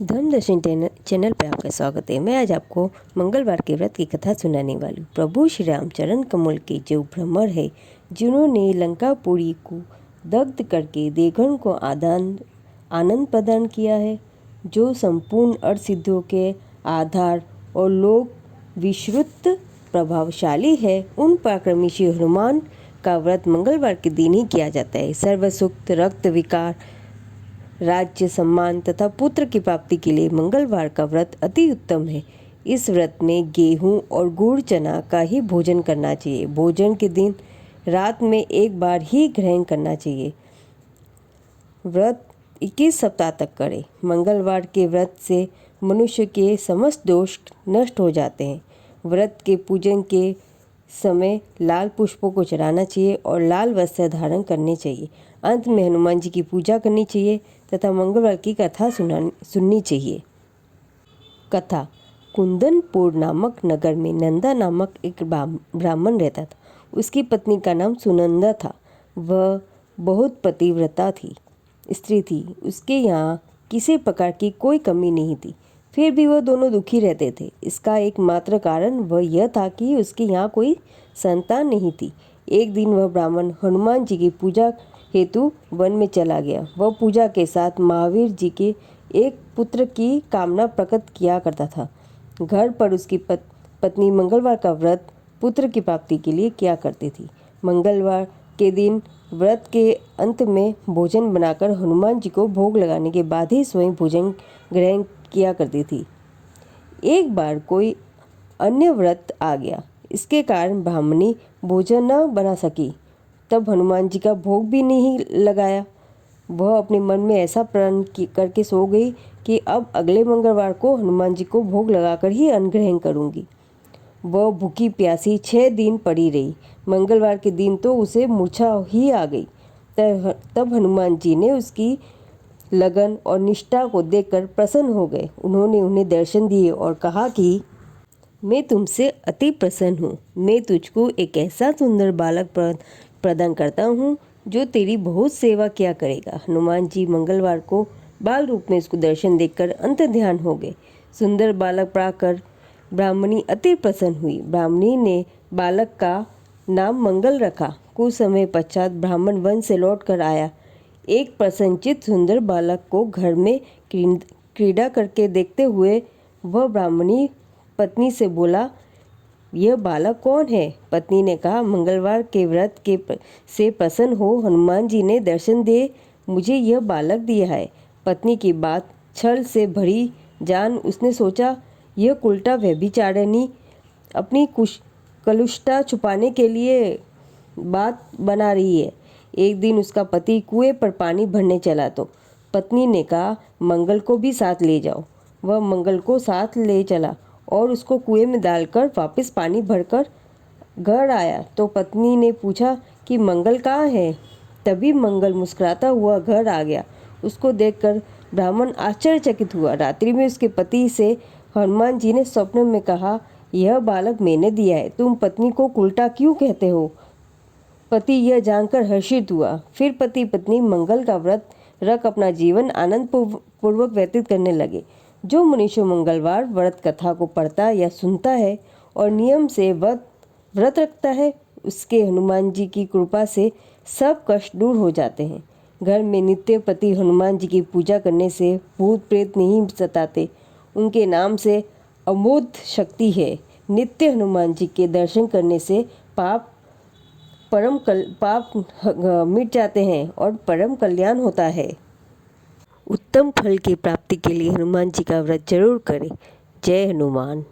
धर्म दर्शन चैनल पे आपका स्वागत है। मैं आज आपको मंगलवार के व्रत की कथा सुनाने वाली हूँ। प्रभु श्री राम चरण कमल के जो भ्रमर है, जिन्होंने लंकापुरी को दग्ध करके देवगण को आनंद प्रदान किया है, जो संपूर्ण अर्थ सिद्धियों के आधार और लोक विश्रुत प्रभावशाली है, उन पराक्रमी श्री हनुमान का व्रत मंगलवार के दिन ही किया जाता है। सर्वसुख, रक्त विकार, राज्य, सम्मान तथा पुत्र की प्राप्ति के लिए मंगलवार का व्रत अति उत्तम है। इस व्रत में गेहूं और गुड़ चना का ही भोजन करना चाहिए। भोजन के दिन रात में एक बार ही ग्रहण करना चाहिए। व्रत 21 सप्ताह तक करें। मंगलवार के व्रत से मनुष्य के समस्त दोष नष्ट हो जाते हैं। व्रत के पूजन के समय लाल पुष्पों को चढ़ाना चाहिए और लाल वस्त्र धारण करने चाहिए। अंत में हनुमान जी की पूजा करनी चाहिए तथा मंगलवार की कथा सुननी चाहिए। कथा। कुंदनपुर नामक नगर में नंदा नामक एक ब्राह्मण रहता था। उसकी पत्नी का नाम सुनंदा था। वह बहुत पतिव्रता स्त्री थी। उसके यहाँ किसी प्रकार की कोई कमी नहीं थी। फिर भी वह दोनों दुखी रहते थे। इसका एकमात्र कारण वह यह था कि उसके यहाँ कोई संतान नहीं थी। एक दिन वह ब्राह्मण हनुमान जी की पूजा हेतु वन में चला गया। वह पूजा के साथ महावीर जी के एक पुत्र की कामना प्रकट किया करता था। घर पर उसकी पत्नी मंगलवार का व्रत पुत्र की प्राप्ति के लिए किया करती थी। मंगलवार के दिन व्रत के अंत में भोजन बनाकर हनुमान जी को भोग लगाने के बाद ही स्वयं भोजन ग्रहण किया करती थी। एक बार कोई अन्य व्रत आ गया। इसके कारण ब्राह्मणी भोजन न बना सकी। तब हनुमान जी का भोग भी नहीं लगाया। वह अपने मन में ऐसा प्रण करके सो गई कि अब अगले मंगलवार को हनुमान जी को भोग लगाकर ही अन्न ग्रहण करूंगी। वह भूखी प्यासी 6 दिन पड़ी रही। मंगलवार के दिन तो उसे मूर्छा ही आ गई। तब हनुमान जी ने उसकी लगन और निष्ठा को देखकर प्रसन्न हो गए। उन्होंने उन्हें दर्शन दिए और कहा कि मैं तुमसे अति प्रसन्न हूँ। मैं तुझको एक ऐसा सुंदर बालक प्रदान करता हूँ जो तेरी बहुत सेवा किया करेगा। हनुमान जी मंगलवार को बाल रूप में उसको दर्शन देखकर अंत ध्यान हो गए। सुंदर बालक पाकर ब्राह्मणी अति प्रसन्न हुई। ब्राह्मणी ने बालक का नाम मंगल रखा। कुछ समय पश्चात ब्राह्मण वन से लौट कर आया। एक प्रसन्नचित्त सुंदर बालक को घर में क्रीड़ा करके देखते हुए वह ब्राह्मणी पत्नी से बोला, यह बालक कौन है? पत्नी ने कहा, मंगलवार के व्रत से प्रसन्न हो हनुमान जी ने दर्शन दे मुझे यह बालक दिया है। पत्नी की बात छल से भरी जान उसने सोचा, यह उल्टा व्यभिचारिणी अपनी कलुषता छुपाने के लिए बात बना रही है। एक दिन उसका पति कुएं पर पानी भरने चला तो पत्नी ने कहा, मंगल को भी साथ ले जाओ। वह मंगल को साथ ले चला और उसको कुएं में डालकर वापस पानी भरकर घर आया तो पत्नी ने पूछा कि मंगल कहाँ है? तभी मंगल मुस्कुराता हुआ घर आ गया। उसको देखकर ब्राह्मण आश्चर्यचकित हुआ। रात्रि में उसके पति से हनुमान जी ने स्वप्न में कहा, यह बालक मैंने दिया है। तुम पत्नी को उल्टा क्यों कहते हो? पति यह जानकर हर्षित हुआ। फिर पति पत्नी मंगल का व्रत रख अपना जीवन आनंद पूर्वक व्यतीत करने लगे। जो मनुष्य मंगलवार व्रत कथा को पढ़ता या सुनता है और नियम से व्रत रखता है, उसके हनुमान जी की कृपा से सब कष्ट दूर हो जाते हैं। घर में नित्य प्रति हनुमान जी की पूजा करने से भूत प्रेत नहीं सताते। उनके नाम से अमोघ शक्ति है। नित्य हनुमान जी के दर्शन करने से पाप मिट जाते हैं और परम कल्याण होता है। उत्तम फल की प्राप्ति के लिए हनुमान जी का व्रत जरूर करें। जय हनुमान।